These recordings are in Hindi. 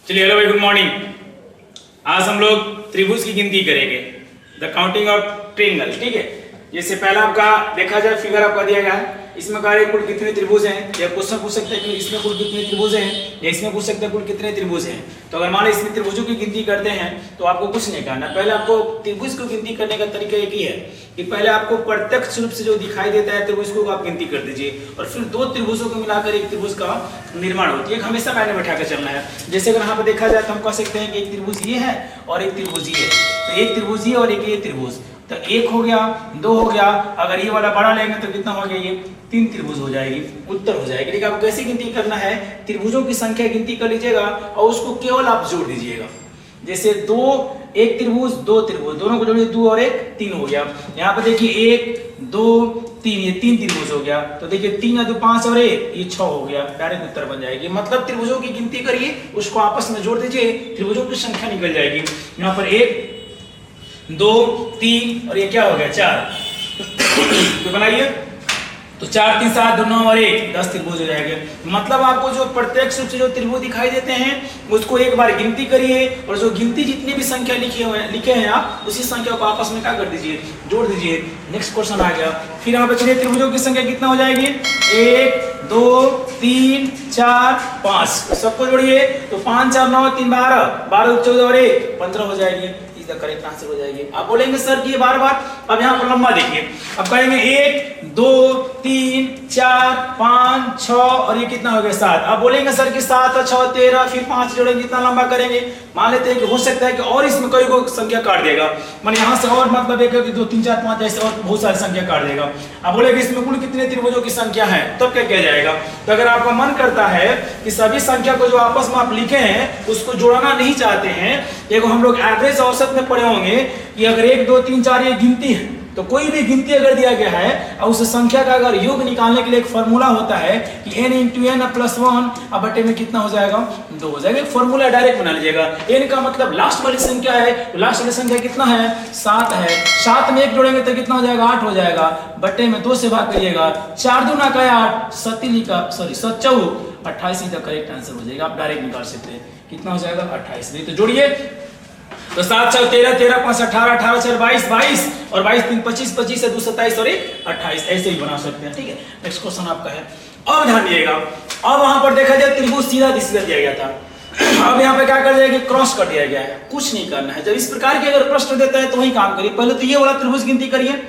चलिए हेलो भाई, गुड मॉर्निंग। आज हम लोग त्रिभुज की गिनती करेंगे, द काउंटिंग ऑफ ट्रायंगल। ठीक है, जैसे पहला आपका देखा जाए फिगर आपका दिया गया है, इसमें कह रहे कुल कितने त्रिभुज हैं, या क्वेश्चन पूछ सकते हैं कि इसमें कुल कितने त्रिभुज हैं, या इसमें पूछ सकते हैं कुल कितने त्रिभुज हैं। तो अगर मान लो इसमें त्रिभुजों की गिनती करते हैं तो आपको कुछ नहीं करना। पहले आपको त्रिभुज को गिनती करने का तरीका एक ही है कि पहले आपको प्रत्यक्ष रूप से जो दिखाई देता है त्रिभुज को आप गिनती कर दीजिए, और फिर दो त्रिभुजों को मिलाकर एक त्रिभुज का निर्माण होती है। हमेशा मैंने बैठा कर चलना है। जैसे अगर यहाँ पर देखा जाए तो हम कह सकते हैं कि एक त्रिभुज ये है और एक त्रिभुज ये है, तो एक त्रिभुज ये और एक ये त्रिभुज, तो एक हो गया, दो हो गया। अगर ये वाला बड़ा लेंगे तो कितना हो गया, ये तीन त्रिभुज हो जाएगी, उत्तर हो जाएगी। लेकिन आपको कैसे गिनती करना है, त्रिभुजों की संख्या गिनती कर लीजिएगा और उसको केवल आप जोड़ दीजिएगा। जैसे दो, एक त्रिभुज, दो त्रिभुज, दोनों को जोड़िए, दो और एक तीन हो गया। यहाँ पे देखिए एक, दो, तीन, ये तीन त्रिभुज हो गया। तो देखिए तीन या दो पांच और एक, ये 6 हो गया, डायरेक्ट उत्तर बन जाएगी। मतलब त्रिभुजों की गिनती करिए, उसको आपस में जोड़ दीजिए, त्रिभुजों की संख्या निकल जाएगी। यहाँ पर एक, दो, तीन और ये क्या हो गया, 4। तो बनाइए, तो 4, 3, 7, 2, 9 और 1, 10 त्रिभुज हो जाएंगे। मतलब आपको जो प्रत्यक्ष रूप से जो त्रिभुज दिखाई देते हैं उसको एक बार गिनती करिए, और जो गिनती जितनी भी संख्या लिखे हैं आप, उसी संख्या को आपस में क्या कर दीजिए, जोड़ दीजिए। नेक्स्ट क्वेश्चन आ गया। फिर यहाँ पे चलिए त्रिभुजों की संख्या कितना हो जाएगी, 1, 2, 3, 4, 5, सबको जोड़िए। तो 5, 4, 9, 3, 12, 12, 14 और 1, 15 हो जाएगी। करेक्ट आंसर हो जाएगी। आप बोलेंगे सर कि ये बार बार, अब यहाँ पर लंबा देखिए। अब कहेंगे 1, 2, 3, 4, 5, 6 और ये कितना हो गया, 7। अब बोलेंगे सर कि 7 और 6 13, फिर 5 जोड़ेंगे, कितना लंबा करेंगे। मान लेते हैं कि हो सकता है कि और इसमें कई को संख्या काट देगा, माने यहाँ से और मतलब एक 2, 3, 4, 5 ऐसे और बहुत सारी संख्या काट देगा। अब बोलेंगे इसमें कुल कितने त्रिभुजों की संख्या है, तब क्या किया जाएगा। तो अगर आपका मन करता है कि सभी संख्या को जो आपस में आप लिखे हैं उसको जोड़ना नहीं चाहते हैं, देखो हम लोग एवरेज औसत में पढ़े होंगे कि अगर 1, 2, 3, 4 ये गिनती है, तो कोई भी गिनती अगर दिया गया है और उस संख्या का अगर योग निकालने के लिए एक फॉर्मूला होता है कि n × n + 1 अब बटे में कितना हो जाएगा, 2 हो जाएगा। फॉर्मूला डायरेक्ट बना लीजिएगा। n का मतलब लास्ट वाली संख्या है, तो लास्ट वाली संख्या कितना है, 7 है। 7 में 1 जोड़ेंगे तो कितना हो जाएगा, 8 हो जाएगा। बटे में 2 से भाग करिएगा, 4 दूना का 8, 7 28 का करेक्ट आंसर हो जाएगा। आप डायरेक्ट निकाल सकते हैं, कितना हो जाएगा, 28। नहीं तो जोड़िए, तो 7, 6, 13, 13, 5, 18, 18, 4, 22, 22 और 22, 3, 25, 25 से 2, 27 और 1, 28, ऐसे ही बना सकते हैं। ठीक है, नेक्स्ट क्वेश्चन आपका है। अब ध्यान दिएगा, अब वहां पर देखा जाए त्रिभुज सीधा दिया गया था। अब यहाँ पे क्या कर दिया गया, क्रॉस कर दिया गया है। कुछ नहीं करना है। जब इस प्रकार के अगर प्रश्न देता है तो वही काम करिए। पहले तो ये वाला त्रिभुज गिनती करिए,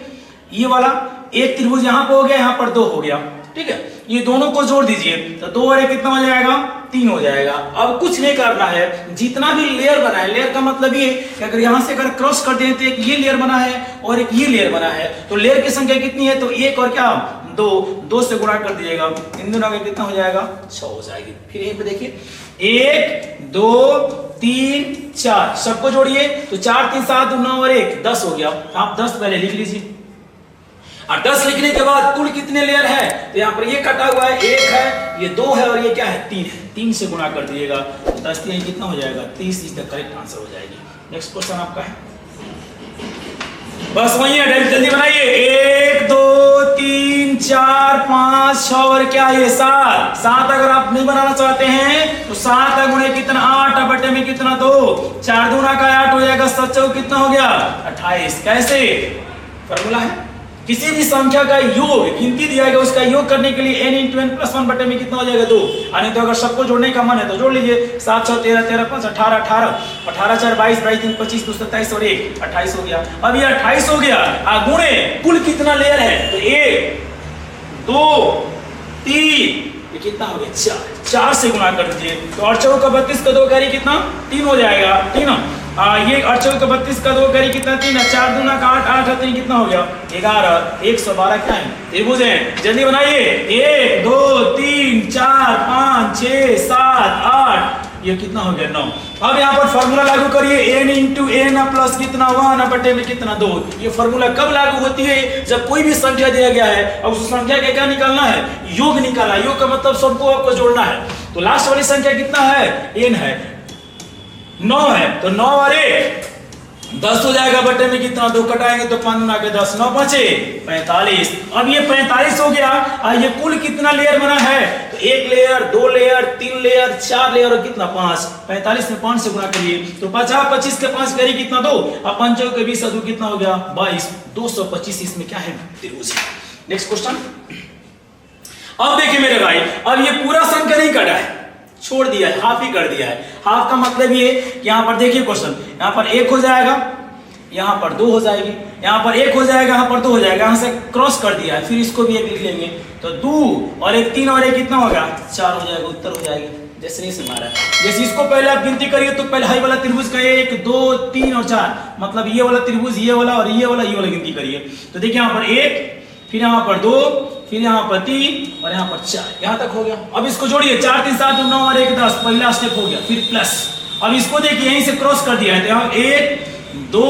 ये वाला एक त्रिभुज यहाँ पे हो गया, यहाँ पर 2 हो गया। ठीक है, ये दोनों को जोड़ दीजिए, तो 2 और 1 कितना हो जाएगा, 3 हो जाएगा। अब कुछ नहीं करना है, जितना भी लेयर बना है, लेयर का मतलब ये कि अगर यहाँ से अगर क्रॉस कर देते हैं, एक ये लेयर बना है और एक ये लेयर बना है, तो लेयर की संख्या कितनी है, तो 1 और क्या 2 से गुणा कर दीजिएगा, इन दोनों का कितना हो जाएगा, 6 हो जाएगी। फिर यहीं पे देखिए 1, 2, 3, 4 सबको जोड़िए, तो 4, 3, 7, 9 और 1, 10 हो गया। आप 10 पहले लिख लीजिए, और 10 लिखने के बाद कुल कितने लेयर है, तो यहाँ पर ये कटा हुआ है, 1 है, ये 2 है और ये क्या है, 3 है। 3 से गुणा कर दिएगा, तो 10 3 कितना हो जाएगा, 30 इज द करेक्ट आंसर हो जाएगी। नेक्स्ट क्वेश्चन आपका है, बस वही है, जल्दी बनाइए। 1, 2, 3, 4, 5, 6 और क्या है, 7। अगर आप नहीं बनाना चाहते हैं तो 7 गुणे कितना, 8 बटे में कितना, 2, 4 दूना का 8 हो जाएगा, 7 कितना हो गया, 28। कैसे, फॉर्मूला है, किसी भी संख्या का योग गिनती दिया गया उसका योग करने के लिए n × n + 1 बटे में कितना हो जाएगा, 2। यानी तो अगर सबको जोड़ने का मन है तो जोड़ लीजिए। 7, 6, 13, 13, 5, 18, 18, 18, 4, 22, 22, 3, 25, 2, 27 और 1, 28 हो गया। अब ये 28 हो गया, गुणे कुल कितना लेयर है, तो 1, 2, 3, ये कितना हो गया, 4 से गुणा कर दीजिए। तो 8 चौका 32 का 2 करी कितना, 3 हो जाएगा। ठीक ना, ये 8 चौका 32 का 2 करी कितना, 3 है। 4 दूना का 8, 8 3 कितना हो गया, 11। 112 क्या है, त्रिभुज है। जल्दी बनाइए, 1, 2, 3, 4, 5, 6, 7, 8, ये कितना हो गया, 9। अब यहाँ पर फॉर्मूला लागू करिए, n × n प्लस कितना, 1 बटे में कितना, 2। ये फॉर्मूला कब लागू होती है, जब कोई भी संख्या दिया गया है और उस संख्या का क्या निकालना है, योग निकालना। योग का मतलब सबको आपको जोड़ना है। तो लास्ट वाली संख्या कितना है, n है, 9 है, तो 9 और 1 10 हो जाएगा। बटे में कितना, 2 कटाएंगे तो 5 गुना के 10, 9 5 45। अब ये 45 हो गया। ये कुल कितना लेयर बना है, तो 1 लेयर, 2 लेयर, 3 लेयर, 4 लेयर और कितना 5, 45 में 5 से गुणा करिए तो 50, 25 के 5 करिए कितना 2, अब 5 के 20 2 कितना हो गया 22, 225 इसमें क्या है त्रिभुज। Next question. अब देखिए मेरे भाई, अब ये पूरा संख्या नहीं कटा है, छोड़ दिया है, हाफ ही कर दिया है। हाफ का मतलब ये कि यहाँ पर देखिए क्वेश्चन, यहाँ पर 1 हो जाएगा, यहाँ पर 2 हो जाएगी, यहाँ पर 1 हो जाएगा, यहाँ पर 2 हो जाएगा, यहाँ से क्रॉस कर दिया है, फिर इसको भी 1 लिख लेंगे तो 2 और 1 3 और 1 कितना होगा 4 हो जाएगा, उत्तर हो जाएगा। जैसे नहीं से मारा जैसे इसको पहले आप गिनती करिए तो पहले हाई वाला त्रिभुज का 1 2 3 और 4 मतलब ये वाला त्रिभुज, ये वाला और ये वाला गिनती करिए तो देखिए यहाँ पर 1, फिर यहाँ पर 2, फिर यहाँ पर 3 और यहाँ पर 4, यहाँ तक हो गया। अब इसको जोड़िए 4 3 7 9 और 1 10, पहला स्टेप हो गया, फिर प्लस। अब इसको देखिए यहीं से क्रॉस कर दिया है तो यहाँ 1 2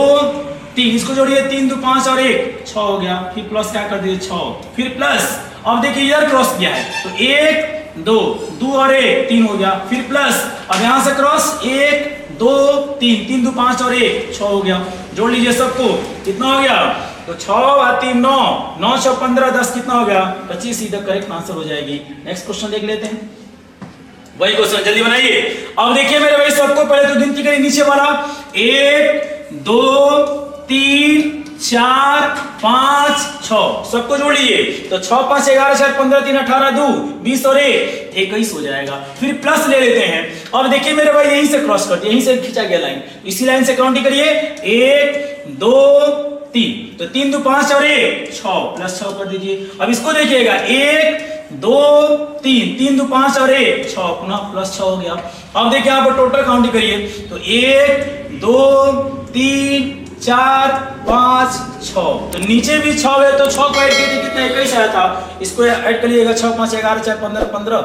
3, इसको जोड़िए 3 2 5 और 1 6 हो गया, फिर प्लस क्या कर दिए 6, फिर प्लस। अब देखिए इधर क्रॉस किया है तो 1 2 और 1 3 हो गया, फिर प्लस। अब यहाँ से क्रॉस 1 2 3 3 2 5 और 1 6 हो गया, जोड़ लीजिए सबको, कितना हो गया तो 6 और 3 9 9 6 15 10 कितना हो गया 25, सीधा करेक्ट आंसर हो जाएगी। नेक्स्ट क्वेश्चन देख लेते हैं, वही क्वेश्चन जल्दी बनाइए। अब देखिए मेरे भाई सबको पहले तो गिनती करिए नीचे वाला 1 2 3 4 5 6 सबको जोड़ लीजिए तो 6 5 11 4 15 3 18 2 20 और 1 21 हो जाएगा, फिर प्लस ले लेते हैं। अब देखिए मेरे भाई यहीं से क्रॉस करते, यहीं से खींचा गया लाइन, इसी लाइन से काउंटिंग करिए 1 2 3 तो 3 2 5 और 1 6 प्लस 6 कर दीजिए। अब इसको देखिएगा 1 2 3 3 2 5 और 1 6 पुनः प्लस 6 हो गया। अब देखिए यहाँ पर टोटल काउंटिंग करिए तो 1 2 3 4 5 6 तो नीचे भी 6 है तो 6 को ऐड कीजिए कितना 21 आया था, इसको ऐड करिएगा 6 5 11 4 15 15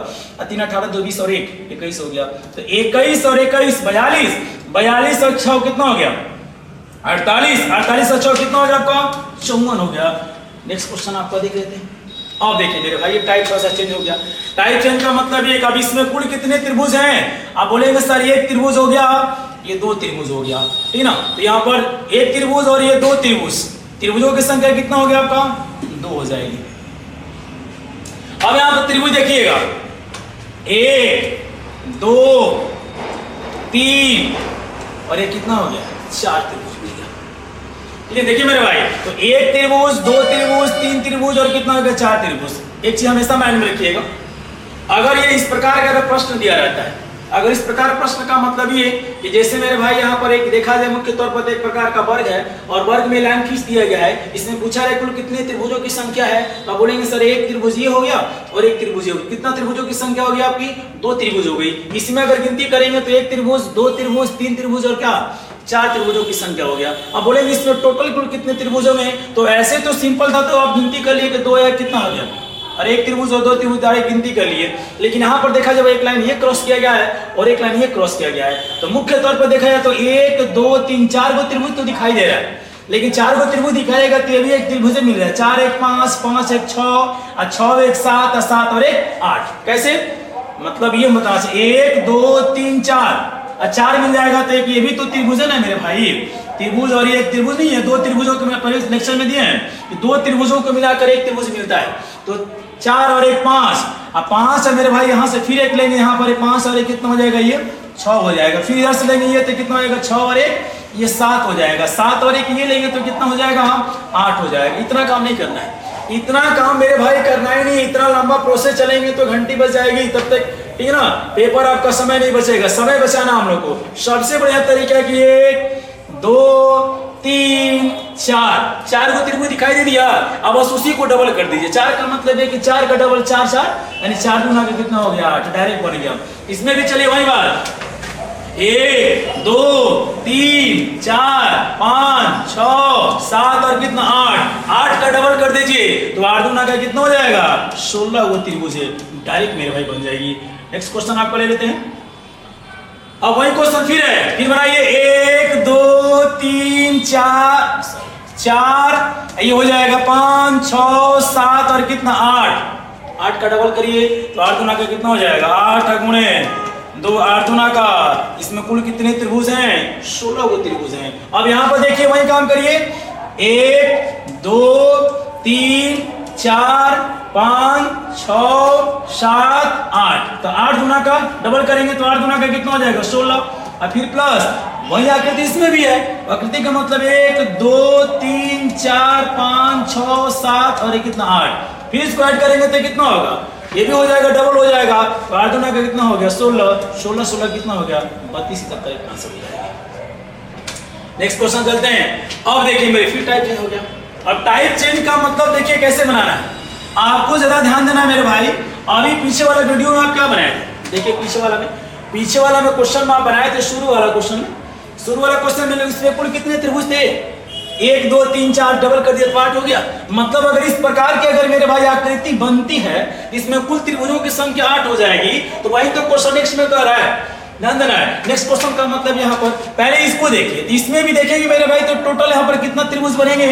3 18 2 20 और 1 21 हो गया तो 21 और 21 42 42 और 6 कितना हो गया 48 48 और 6 कितना हो गया आपका 54 हो गया। नेक्स्ट क्वेश्चन आपका देख लेते हैं। अब देखिए मेरे भाई ये टाइप थोड़ा सा चेंज हो गया, टाइप चेंज का मतलब ये अब इसमें कुल कितने त्रिभुज हैं, आप बोलेंगे सर ये त्रिभुज हो गया, ये 2 त्रिभुज हो गया, ठीक ना, तो यहाँ पर 1 त्रिभुज और ये 2 त्रिभुज, त्रिभुजों की संख्या कितना हो गया आपका 2 हो जाएगी। अब यहाँ पर त्रिभुज देखिएगा 1 2 3 और ये कितना हो गया 4 त्रिभुज। देखिए मेरे भाई तो 1 त्रिभुज 2 त्रिभुज 3 त्रिभुज और कितना हो गया 4 त्रिभुज। एक चीज हमेशा माइंड में रखिएगा, अगर ये इस प्रकार का अगर प्रश्न दिया रहता है, अगर इस प्रकार प्रश्न का मतलब ये कि जैसे मेरे भाई यहाँ पर एक देखा जाए मुख्य तौर पर एक प्रकार का वर्ग है और वर्ग में लाइन खींच दिया गया है, इसमें पूछा है कुल कितने त्रिभुजों की संख्या है, तो बोलेंगे सर 1 त्रिभुज ये हो गया और 1 त्रिभुज ये हो गया, कितना त्रिभुजों की संख्या होगी आपकी 2 त्रिभुज हो गई। इसमें अगर गिनती करेंगे तो 1 त्रिभुज 2 त्रिभुज 3 त्रिभुज और क्या 4 त्रिभुजों की संख्या हो गया। अब बोलेंगे इसमें टोटल कुल कितने त्रिभुजों में, तो ऐसे तो सिंपल था तो आप गिनती कर लिए कि 2 है कितना हो गया और 1 त्रिभुज और 2 त्रिभुज डायरेक्ट गिनती कर लिए, लेकिन यहाँ पर देखा जब एक लाइन ये क्रॉस किया गया है और एक लाइन ये क्रॉस किया गया है तो मुख्य तौर पर देखा जाए तो 1 2 3 4 गो त्रिभुज तो दिखाई दे रहा है, लेकिन 4 गो त्रिभुज दिखाएगा तो ये भी एक त्रिभुज मिल रहा है, 4 1 5 5 1 6 और 6 1 7 और 7 और 1 8। कैसे मतलब ये बताना 1 2 3 4 और 4 मिल जाएगा तो एक ये भी तो त्रिभुज है ना मेरे भाई, त्रिभुज और ये एक त्रिभुज नहीं है, 2 त्रिभुजों को पहले लेक्चर में दिए हैं कि 2 त्रिभुजों को मिलाकर एक त्रिभुज मिलता है, तो 4 और 1 5 और 5 है मेरे भाई, यहाँ से फिर एक लेंगे, यहाँ पर 5 और 1 कितना हो जाएगा ये 6 हो जाएगा, फिर इधर से लेंगे ये तो कितना हो जाएगा 6 और 1 ये 7 हो जाएगा, 7 और 1 ये लेंगे तो कितना हो जाएगा 8 हो जाएगा। इतना काम नहीं करना है, इतना काम मेरे भाई करना ही नहीं, इतना लंबा प्रोसेस चलेंगे तो घंटी बच जाएगी तब तक, ठीक है ना, पेपर आपका समय नहीं बचेगा, समय बचाना हम लोग को सबसे बढ़िया तरीका है कि 1 2 3 4 4 को त्रिभुज दिखाई दे दिया, अब बस उसी को डबल कर दीजिए, 4 का मतलब है कि 4 का डबल 4 4 यानी 4 गुना का कितना हो गया 8, डायरेक्ट बन गया। इसमें भी चलिए वही बात 1 2 3 4 5 6 7 और कितना 8 का डबल कर दीजिए तो 8 गुना का कितना हो जाएगा 16 वो त्रिभुज है, डायरेक्ट मेरे भाई बन जाएगी। नेक्स्ट क्वेश्चन आपको ले लेते हैं। अब वही क्वेश्चन फिर है, फिर बनाइए 1 2 3 4 ये हो जाएगा 5 6 7 और कितना 8 का डबल करिए तो 8 गुना का कितना हो जाएगा 8 गुणे 2 8 गुना का, इसमें कुल कितने त्रिभुज हैं 16 गो त्रिभुज हैं। अब यहाँ पर देखिए वही काम करिए 1 2 3 4 5 6 7 8, तो 8 गुना का डबल करेंगे तो 8 गुना का कितना हो जाएगा 16, और फिर प्लस वही आकृति इसमें भी है। आकृति का मतलब 1 2 3 4 5 6 7 और ये कितना 8, फिर इसको ऐड करेंगे तो कितना होगा, ये भी हो जाएगा, डबल हो जाएगा, तो 8 गुना का कितना हो गया 16, 16 16 कितना हो गया 32, तक का आंसर हो जाएगा। नेक्स्ट क्वेश्चन चलते हैं। अब देखिए मेरे फिर टाइप चेंज हो गया। अब टाइप चेंज का मतलब देखिए कैसे बनाना है, आपको ज्यादा ध्यान देना है मेरे भाई। अभी पीछे वाला वीडियो में आप क्या बनाए थे, देखिए पीछे वाला में क्वेश्चन में आप बनाए थे, शुरू वाला क्वेश्चन में इसमें कुल कितने त्रिभुज थे, 1 2 3 4 डबल कर दिया तो 8 हो गया। मतलब अगर इस प्रकार की अगर मेरे भाई आकृति बनती है इसमें कुल त्रिभुजों की संख्या 8 हो जाएगी, तो वही तो क्वेश्चन नेक्स्ट में कह रहा है, ध्यान देना है। नेक्स्ट क्वेश्चन का मतलब यहाँ पर पहले इसको देखिए, इसमें भी देखेंगे मेरे भाई तो टोटल यहाँ पर कितना त्रिभुज बनेंगे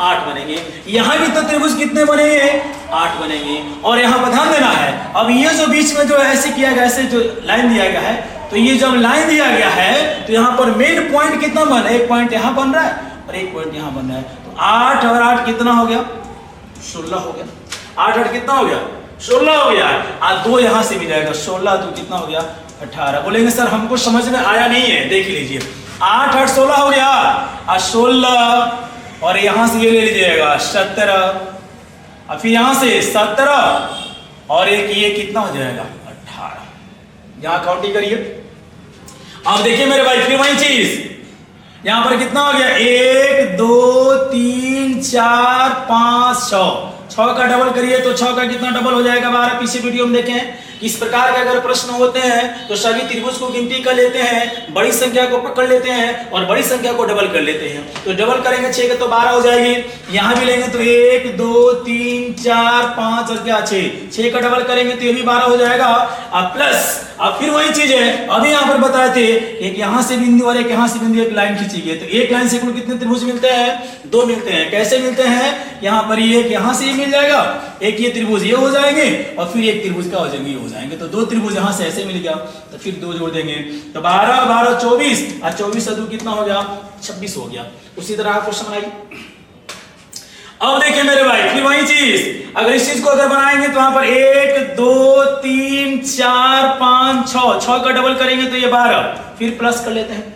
8 बनेंगे, यहाँ भी तो त्रिभुज कितने बनेंगे 8 बनेंगे। और यहाँ पर ध्यान देना है, अब ये जो बीच में जो ऐसे किया गया, ऐसे जो लाइन दिया गया है, तो ये जब लाइन दिया गया है तो यहाँ पर मेन पॉइंट कितना बन रहा है, एक पॉइंट यहाँ बन रहा है और एक पॉइंट यहाँ बन रहा है, तो 8 और 8 कितना हो गया 16 हो गया, 8 8 कितना हो गया 16 हो गया, और 2 यहाँ से भी जाएगा 16 तो कितना हो गया 18। बोलेंगे सर हमको समझ में आया नहीं है, देख लीजिए 8 8 16 हो गया, और 16 और यहाँ से ये ले लीजिएगा 17, और फिर यहाँ से 17 और एक ये कितना हो जाएगा 18, यहाँ काउंटिंग करिए। अब देखिए मेरे भाई फिर वही चीज यहाँ पर कितना हो गया 1 2 3 4 5 6 का डबल करिए तो 6 का कितना डबल हो जाएगा 12। पीछे वीडियो में देखें इस प्रकार के अगर प्रश्न होते हैं तो सभी त्रिभुज को गिनती कर लेते हैं, बड़ी संख्या को पकड़ लेते हैं और बड़ी संख्या को डबल कर लेते हैं। तो डबल करेंगे 6 के तो 12 हो जाएगी, यहाँ भी लेंगे तो 1 2 3 4 5 और क्या 6 का डबल करेंगे तो ये भी 12 हो जाएगा। अब प्लस अब फिर वही चीज है, अभी यहाँ पर बताए थे एक यहाँ से बिंदु और एक यहाँ से बिंदु, एक लाइन खींची गई तो एक लाइन से कुल कितने त्रिभुज मिलते हैं 2 मिलते हैं। कैसे मिलते हैं, यहाँ पर ये एक यहाँ से मिल जाएगा, एक ये त्रिभुज ये हो जाएंगे और फिर एक त्रिभुज का हो जाएंगे ये हो जाएंगे, तो 2 त्रिभुज यहाँ से ऐसे मिल गया तो फिर 2 जोड़ देंगे तो 12 12 24 और 24 से 2 कितना हो गया 26 हो गया। उसी तरह क्वेश्चन बनाइए। अब देखिए मेरे भाई फिर वही चीज, अगर इस चीज को अगर बनाएंगे तो वहां पर 1 2 3 4 5 6 का डबल करेंगे तो ये 12, फिर प्लस कर लेते हैं।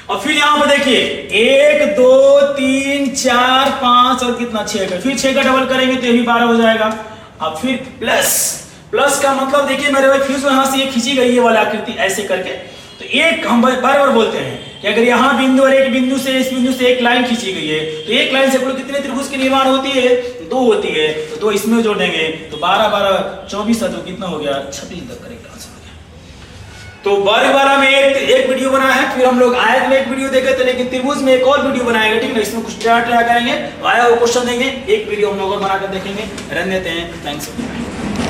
और फिर यहां पर देखिए 1 2 3 4 5 और कितना 6 का, फिर 6 का डबल करेंगे तो ये भी 12 हो जाएगा। अब फिर प्लस का मतलब देखिए मेरे भाई फिर यहां से ये खींची गई है वाली आकृति ऐसे करके, तो एक हम बार बार बोलते हैं कि अगर यहाँ बिंदु और एक बिंदु से इस बिंदु से एक लाइन खींची गई है तो एक लाइन से कुल कितने त्रिभुज की निर्माण होती है 2 होती है, तो 2 इसमें जोड़ देंगे तो 12 12 24 तो कितना हो गया 26 तक करेक्ट आंसर हो गया। तो वर्ग वाला में एक वीडियो बना है, फिर हम लोग आयत में एक वीडियो देखे थे, लेकिन त्रिभुज में एक और वीडियो बनाएंगे, ठीक है। इसमें कुछ ट्राई करेंगे, आया वो क्वेश्चन देंगे, एक वीडियो हम लोग और बनाकर देखेंगे। रहने देते हैं, थैंक्स।